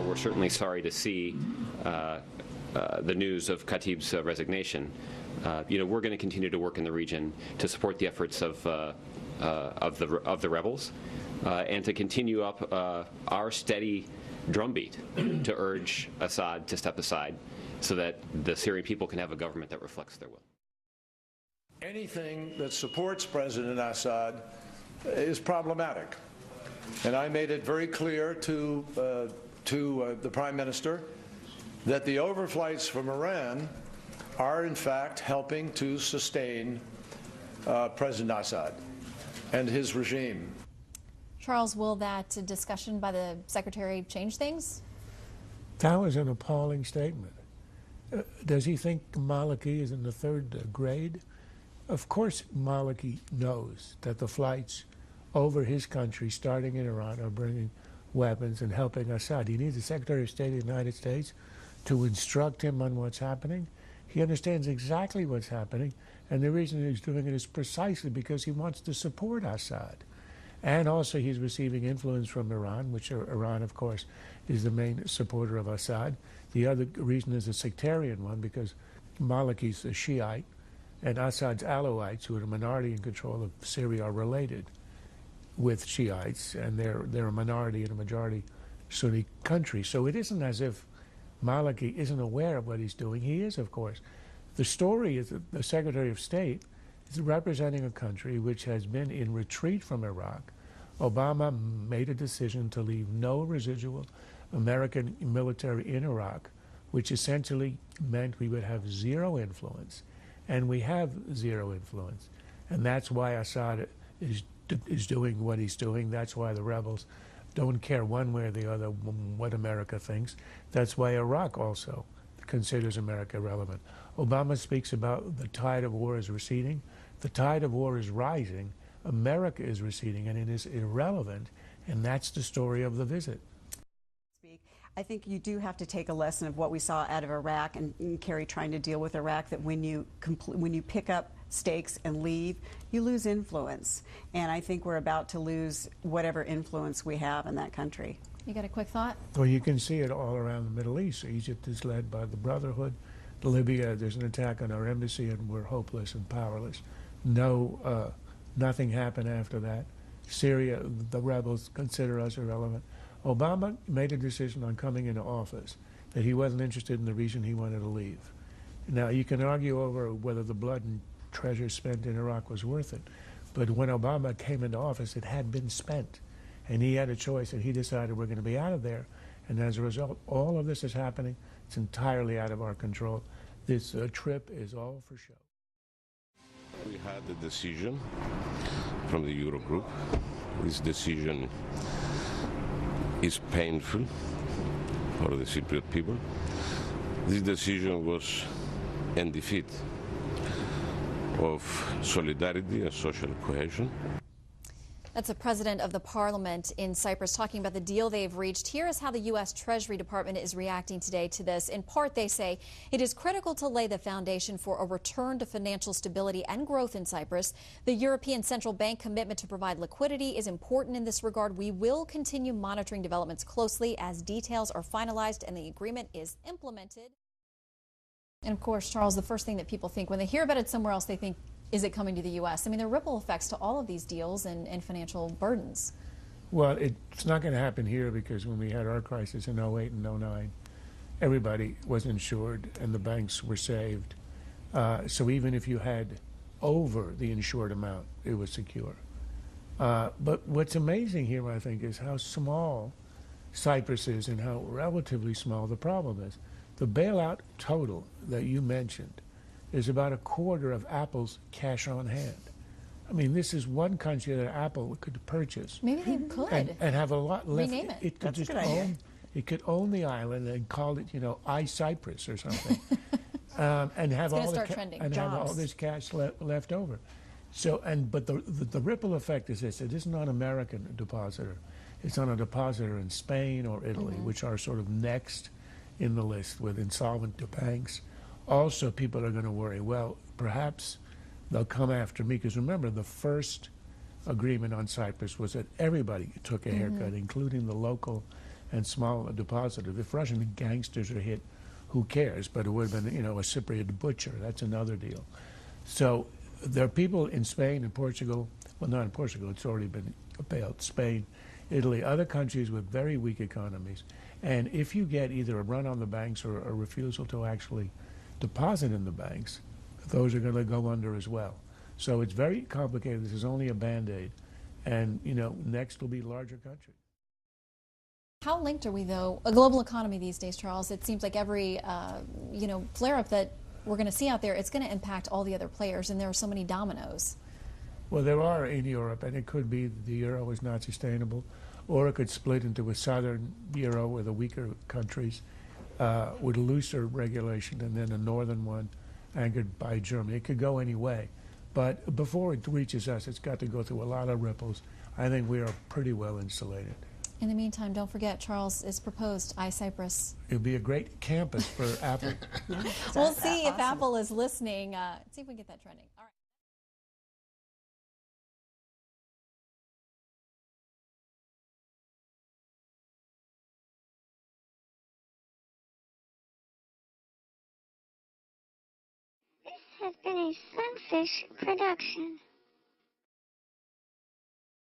while we're certainly sorry to see the news of Khatib's resignation, we're going to continue to work in the region to support the efforts of the rebels and to continue up our steady drumbeat to urge Assad to step aside so that the Syrian people can have a government that reflects their will. Anything that supports President Assad is problematic. And I made it very clear to the Prime Minister that the overflights from Iran are in fact helping to sustain President Assad and his regime. Charles, will that discussion by the Secretary change things? That was an appalling statement. Does he think Maliki is in the third grade? Of course Maliki knows that the flights over his country, starting in Iran, are bringing weapons and helping Assad. He needs the Secretary of State of the United States to instruct him on what's happening. He understands exactly what's happening, and the reason he's doing it is precisely because he wants to support Assad. And also he's receiving influence from Iran, which Iran, of course, is the main supporter of Assad. The other reason is a sectarian one, because Maliki's a Shiite, and Assad's Alawites, who are a minority in control of Syria, are related with Shiites, and they're a minority in a majority Sunni country. So it isn't as if Maliki isn't aware of what he's doing. He is, of course. The story is that the Secretary of State is representing a country which has been in retreat from Iraq. Obama made a decision to leave no residual American military in Iraq, which essentially meant we would have zero influence. And we have zero influence. And that's why Assad is doing what he's doing. That's why the rebels don't care one way or the other what America thinks. That's why Iraq also considers America relevant. Obama speaks about the tide of war is receding. The tide of war is rising. America is receding, and it is irrelevant. And that's the story of the visit. I think you do have to take a lesson of what we saw out of Iraq and Kerry trying to deal with Iraq, that when you pick up stakes and leave, you lose influence. And I think we're about to lose whatever influence we have in that country. You got a quick thought? Well, you can see it all around the Middle East. Egypt is led by the Brotherhood. Libya, there's an attack on our embassy, and we're hopeless and powerless. Nothing happened after that. Syria, the rebels consider us irrelevant. Obama made a decision on coming into office that he wasn't interested in the region, he wanted to leave. Now, you can argue over whether the blood and treasure spent in Iraq was worth it, but when Obama came into office, it had been spent, and he had a choice, and he decided we're going to be out of there. And as a result, all of this is happening. It's entirely out of our control. This trip is all for show. We had a decision from the Eurogroup. This decision is painful for the Cypriot people. This decision was a defeat of solidarity and social cohesion. That's the president of the parliament in Cyprus talking about the deal they've reached. Here is how the U.S. Treasury Department is reacting today to this. In part, they say it is critical to lay the foundation for a return to financial stability and growth in Cyprus. The European Central Bank commitment to provide liquidity is important in this regard. We will continue monitoring developments closely as details are finalized and the agreement is implemented. And of course, Charles, the first thing that people think when they hear about it somewhere else, they think, is it coming to the U.S.? I mean, there are ripple effects to all of these deals and financial burdens. Well, it's not going to happen here because when we had our crisis in 08 and 09, everybody was insured and the banks were saved. So even if you had over the insured amount, it was secure. But what's amazing here, I think, is how small Cyprus is and how relatively small the problem is. The bailout total that you mentioned is about a quarter of Apple's cash on hand. I mean, this is one country that Apple could purchase. Maybe they could. And have a lot left. Rename it. It could That's just a good idea. it could own the island and call it, iCyprus or something. And have all this cash left over. So, but the ripple effect is this: it isn't on American depositor; it's on a depositor in Spain or Italy, which are sort of next in the list with insolvent banks. Also, people are going to worry, well, perhaps they'll come after me, because remember, the first agreement on Cyprus was that everybody took a haircut, including the local and small depositors. If Russian gangsters are hit, who cares? But it would have been, a Cypriot butcher. That's another deal. So there are people in Spain and Portugal, well, not in Portugal, it's already been bailed, Spain, Italy, other countries with very weak economies. And if you get either a run on the banks or a refusal to actually deposit in the banks, those are going to go under as well. So it's very complicated. This is only a Band-Aid. And, next will be larger countries. How linked are we, though? A global economy these days, Charles. It seems like every, flare-up that we're going to see out there, it's going to impact all the other players, and there are so many dominoes. Well, there are in Europe, and it could be the euro is not sustainable, or it could split into a southern euro with the weaker countries with looser regulation, and then a northern one anchored by Germany. It could go any way. But before it reaches us, it's got to go through a lot of ripples. I think we are pretty well insulated. In the meantime, don't forget, Charles is proposed iCyprus. It'll be a great campus for Apple. We'll see if Apple is listening. See if we can get that trending. All right. This has been a Sunfish production.